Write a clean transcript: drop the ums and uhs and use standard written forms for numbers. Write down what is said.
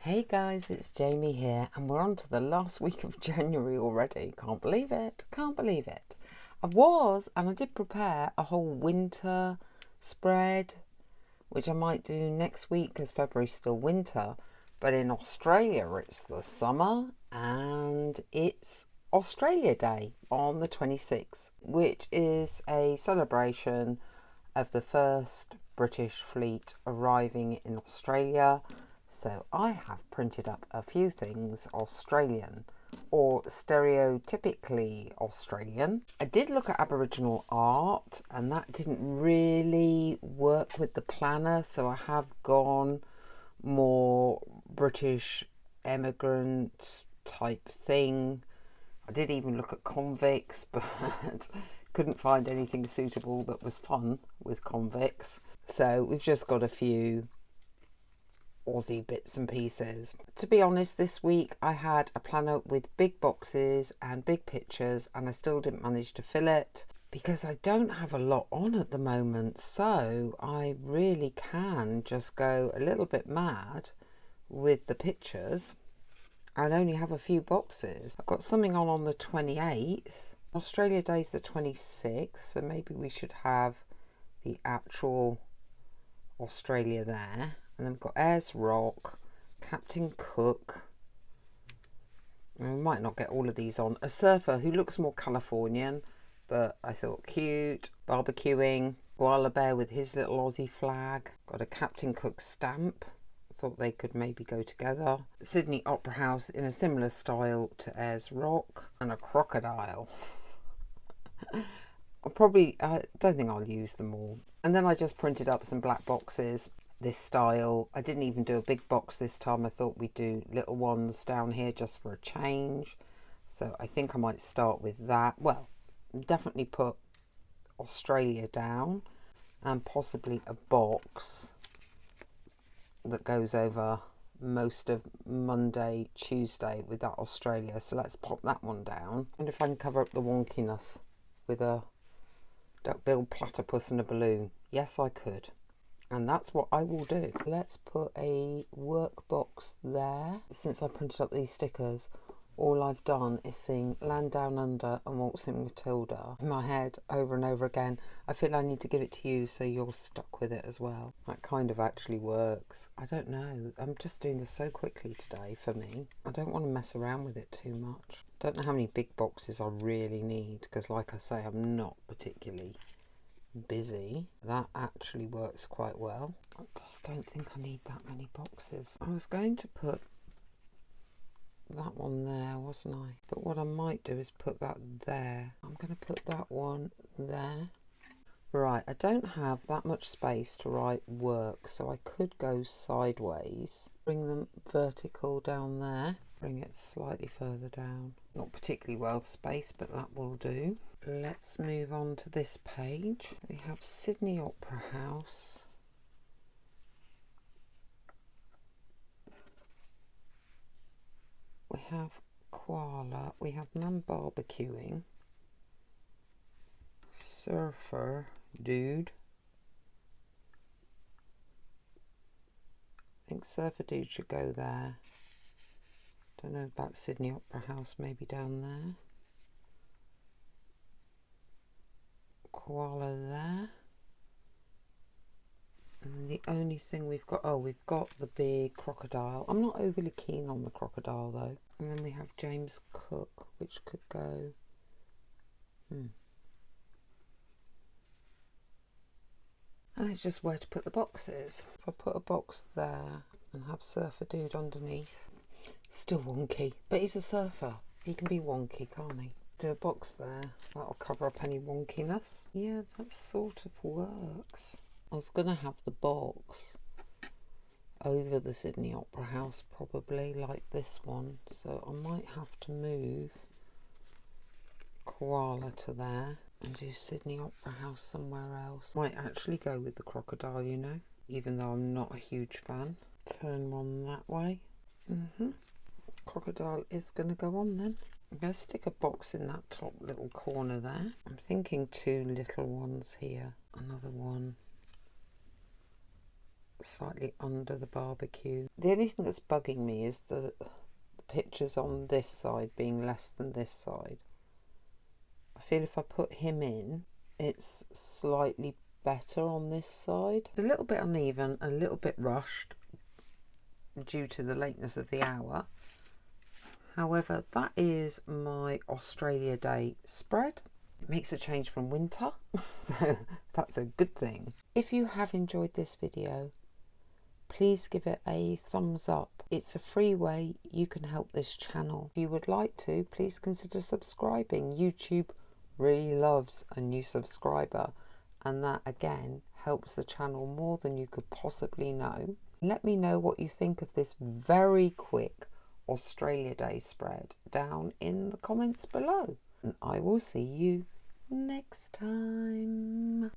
Hey guys, it's Jamie here, and we're on to the last week of January already. Can't believe it, can't believe it. And I did prepare a whole winter spread, which I might do next week because February's still winter. But in Australia, it's the summer, and it's Australia Day on the 26th, which is a celebration of the first British fleet arriving in Australia. So I have printed up a few things Australian or stereotypically Australian. I did look at Aboriginal art and that didn't really work with the planner, so I have gone more British emigrant type thing. I did even look at convicts, but couldn't find anything suitable that was fun with convicts. So we've just got a few Aussie bits and pieces. To be honest, this week I had a planner with big boxes and big pictures, and I still didn't manage to fill it because I don't have a lot on at the moment, so I really can just go a little bit mad with the pictures and only have a few boxes. I've got something on the 28th. Australia Day's the 26th, so maybe we should have the actual Australia there. And then we've got Ayers Rock, Captain Cook. And we might not get all of these on. A surfer who looks more Californian, but I thought cute. Barbecuing. Koala bear with his little Aussie flag. Got a Captain Cook stamp. Thought they could maybe go together. Sydney Opera House in a similar style to Ayers Rock. And a crocodile. I don't think I'll use them all. And then I just printed up some black boxes. This style. I didn't even do a big box this time. I thought we'd do little ones down here just for a change. So I think I might start with that. Well, definitely put Australia down and possibly a box that goes over most of Monday, Tuesday with that Australia. So let's pop that one down. And if I can cover up the wonkiness with a duck-billed platypus and a balloon. Yes, I could. And that's what I will do. Let's put a workbox there. Since I printed up these stickers, all I've done is sing Land Down Under and Waltzing Matilda in my head over and over again. I feel I need to give it to you so you're stuck with it as well. That kind of actually works. I don't know. I'm just doing this so quickly today for me. I don't want to mess around with it too much. Don't know how many big boxes I really need because, like I say, I'm not particularly busy. That actually works quite well. I just don't think I need that many boxes. I was going to put that one there, wasn't I? But what I might do is put that there. I'm going to put that one there. Right, I don't have that much space to write work, so I could go sideways. Bring them vertical down there. Bring it slightly further down. Not particularly well spaced, but that will do. Let's move on to this page. We have Sydney Opera House. We have koala. We have man barbecuing. Surfer dude. I think surfer dude should go there. Don't know about Sydney Opera House, maybe down there. Koala there. And the only thing we've got, we've got the big crocodile. I'm not overly keen on the crocodile though. And then we have James Cook, which could go. And it's just where to put the boxes. If I put a box there and have Surfer Dude underneath, still wonky, but he's a surfer. He can be wonky, can't he? Do a box there. That'll cover up any wonkiness. Yeah, that sort of works. I was going to have the box over the Sydney Opera House, probably, like this one. So I might have to move koala to there and do Sydney Opera House somewhere else. Might actually go with the crocodile, you know, even though I'm not a huge fan. Turn one that way. Crocodile is going to go on then. I'm going to stick a box in that top little corner there. I'm thinking two little ones here. Another one slightly under the barbecue. The only thing that's bugging me is the pictures on this side being less than this side. I feel if I put him in, it's slightly better on this side. It's a little bit uneven, a little bit rushed due to the lateness of the hour. However, that is my Australia Day spread. It makes a change from winter, so that's a good thing. If you have enjoyed this video, please give it a thumbs up. It's a free way you can help this channel. If you would like to, please consider subscribing. YouTube really loves a new subscriber, and that again helps the channel more than you could possibly know. Let me know what you think of this very quick Australia Day spread down in the comments below, and I will see you next time.